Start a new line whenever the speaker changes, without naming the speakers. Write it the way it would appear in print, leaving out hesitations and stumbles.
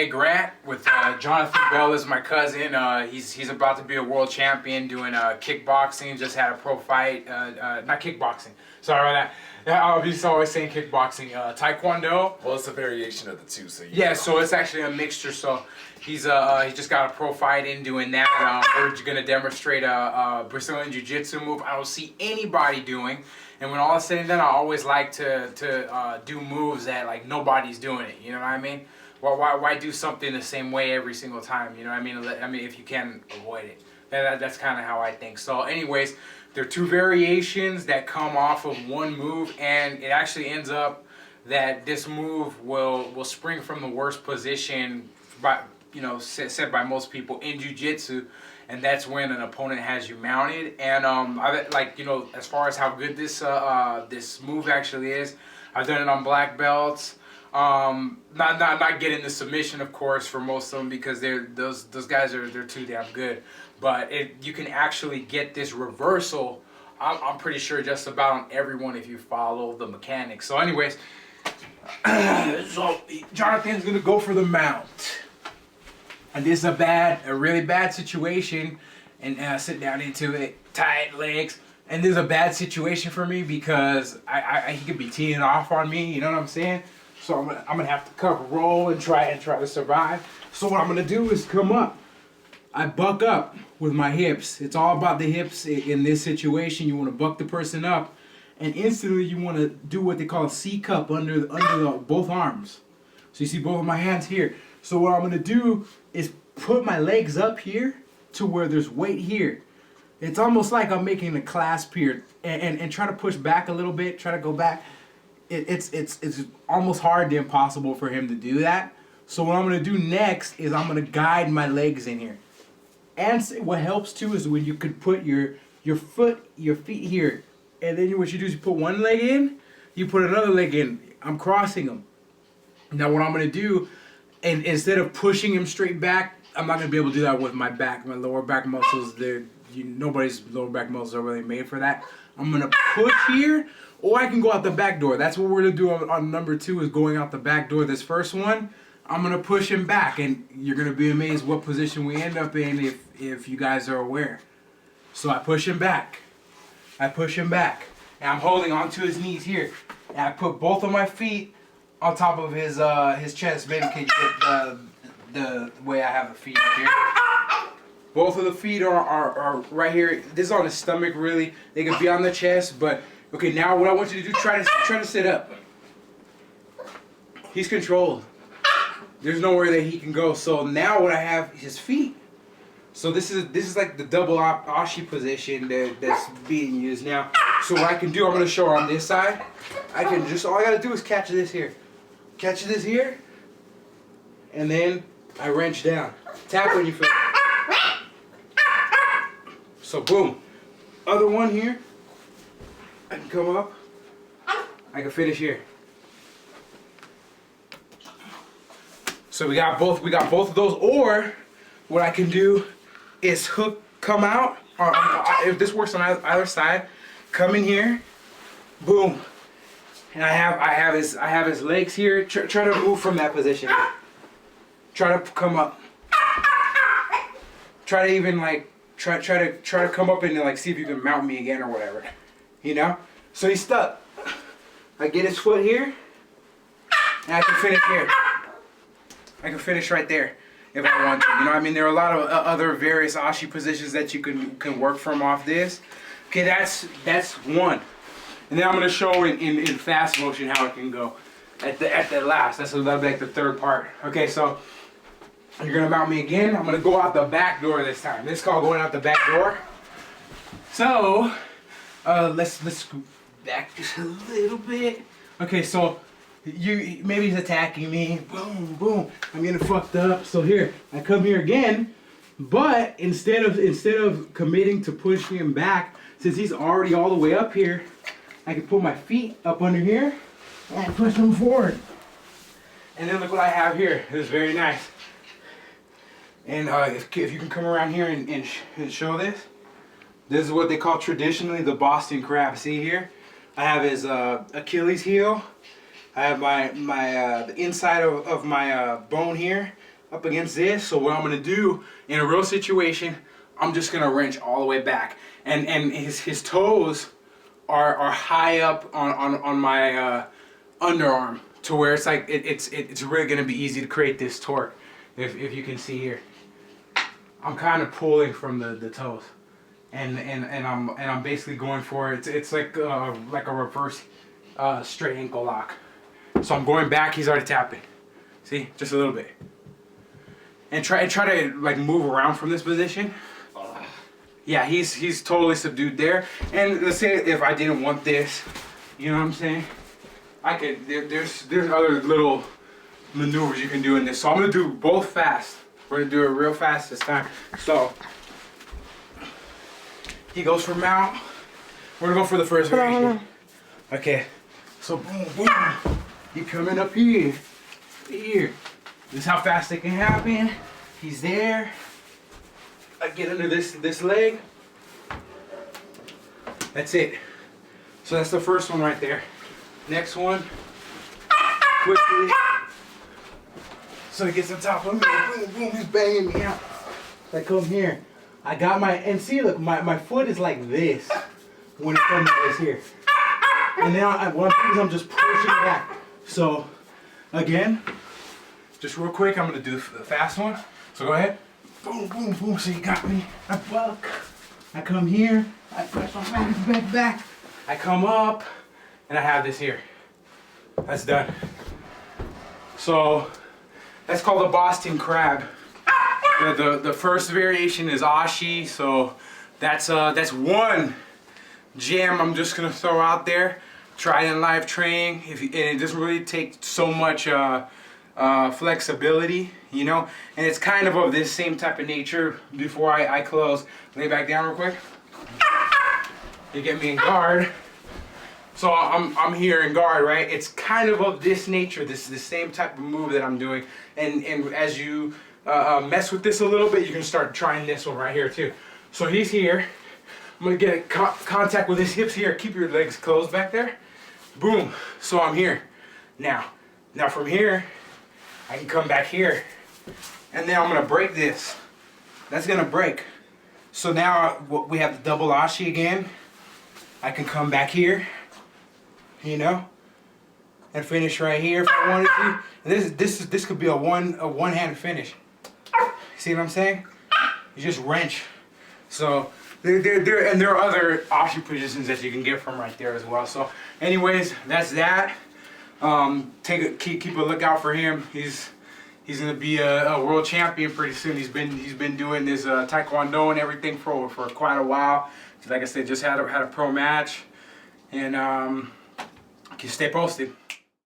Grant with Jonathan Bell is my cousin. He's about to be a world champion doing kickboxing. Just had a pro fight, not kickboxing. Sorry about that. I'll be always saying kickboxing. Taekwondo.
Well, it's a variation of the two. So
yeah, so it's actually a mixture. So he's he just got a pro fight in doing that. We're gonna demonstrate a Brazilian Jiu Jitsu move I don't see anybody doing. And when all is said and done, I always like to do moves that like nobody's doing it. You know what I mean? Well, why do something the same way every single time? You know what I mean? I mean, if you can avoid it. That's kind of how I think. So anyways, there are two variations that come off of one move, and it actually ends up that this move will spring from the worst position by, you know, said by most people in jiu-jitsu, and that's when an opponent has you mounted. And like, you know, as far as how good this this move actually is, I've done it on black belts. Not getting the submission, of course, for most of them, because those guys they're too damn good. But you can actually get this reversal, I'm pretty sure, just about on everyone if you follow the mechanics. So anyways, so Jonathan's gonna go for the mount, and this is a really bad situation, and sit down into it, tight legs. And this is a bad situation for me because he could be teeing off on me. You know what I'm saying? So I'm gonna have to cover roll and try to survive. So what I'm gonna do is come up. I buck up with my hips. It's all about the hips in this situation. You want to buck the person up, and instantly you want to do what they call a C cup under both arms. So you see both of my hands here. So what I'm gonna do is put my legs up here to where there's weight here. It's almost like I'm making a clasp here, and try to push back a little bit. Try to go back. It's almost hard to impossible for him to do that. So what I'm gonna do next is I'm gonna guide my legs in here. And what helps too is when you could put your feet here, and then what you do is you put one leg in, you put another leg in. I'm crossing them. Now what I'm gonna do, and instead of pushing him straight back, I'm not gonna be able to do that with my back. My lower back muscles, nobody's lower back muscles are really made for that. I'm gonna push here, or I can go out the back door. That's what we're gonna do on number 2, is going out the back door. This first one, I'm gonna push him back, and you're gonna be amazed what position we end up in if you guys are aware. So I push him back. I push him back, and I'm holding onto his knees here. And I put both of my feet on top of his chest. Maybe can you get the way I have the feet here? Both of the feet are right here. This is on the stomach, really. They could be on the chest, but okay. Now what I want you to do, try to sit up. He's controlled. There's nowhere that he can go. So now what I have is his feet. So this is like the double Ashi position that's being used now. So what I can do, I'm gonna show on this side. I can just, all I gotta do is catch this here. Catch this here. And then I wrench down. Tap when you feel. So boom. Other one here. I can come up. I can finish here. So we got both of those, or what I can do is hook, come out, or if this works on either side, come in here, boom, and I have his legs here. Try to move from that position. Try to come up. Try to even like try to come up and like see if you can mount me again or whatever, you know. So he's stuck. I get his foot here, and I can finish here. I can finish right there if I want to. You know, I mean, there are a lot of other various Ashi positions that you can work from off this. Okay, that's one. And then I'm gonna show in fast motion how it can go at the last. That's like the third part. Okay, so you're gonna mount me again. I'm gonna go out the back door this time. This is called going out the back door. So let's go back just a little bit. Okay, so maybe he's attacking me. Boom, boom. I'm getting fucked up. So here, I come here again, but instead of committing to pushing him back, since he's already all the way up here, I can put my feet up under here and push him forward. And then look what I have here. This is very nice. And if you can come around here and show this. This is what they call traditionally the Boston crab. See here? I have his Achilles heel. I have the inside of my bone here. up against this. So what I'm gonna do in a real situation, I'm just gonna wrench all the way back, and his toes are high up on my underarm, to where it's like it's really gonna be easy to create this torque. If you can see here, I'm kind of pulling from the toes, and I'm basically going for it. It's like a reverse straight ankle lock. So I'm going back. He's already tapping. See, just a little bit, and try to like move around from this position. Yeah, he's totally subdued there. And let's say if I didn't want this, you know what I'm saying? I could. There's other little maneuvers you can do in this. So I'm gonna do both fast. We're gonna do it real fast this time. So he goes for mount. We're gonna go for the first variation. Okay. So boom, boom. He coming up here. Here. This is how fast it can happen. He's there. I get under this leg. That's it. So that's the first one right there. Next one. Quickly. So he gets on top of me. Boom, boom, he's banging me out. I come here. I got my, and see, look, my foot is like this when it comes to this here. And now what I'm doing is I'm just pushing back. So again, just real quick, I'm gonna do the fast one. So go ahead. Boom, boom, boom. So you got me. I buck. I come here. I press my back. I come up, and I have this here. That's done. So that's called the Boston Crab. The first variation is Ashi. So that's one gem I'm just gonna throw out there. Try it in live training. And it doesn't really take so much flexibility, you know, and it's kind of this same type of nature. Before I close, lay back down real quick. You get me in guard. So I'm here in guard, right? It's kind of this nature, the same type of move that I'm doing. And as you mess with this a little bit, you can start trying this one right here too. So he's here. I'm gonna get contact with his hips here. Keep your legs closed back there. Boom. So I'm here. Now from here, I can come back here, and then I'm gonna break this. That's gonna break. So now we have the double Ashi again. I can come back here, you know, and finish right here if I wanted to. And this could be a one-hand finish. See what I'm saying? You just wrench. So there are other Ashi positions that you can get from right there as well. So anyways, that's that. Keep a lookout for him. He's gonna be a world champion pretty soon. He's been doing this Taekwondo and everything for quite a while. So like I said, just had a pro match, and stay posted.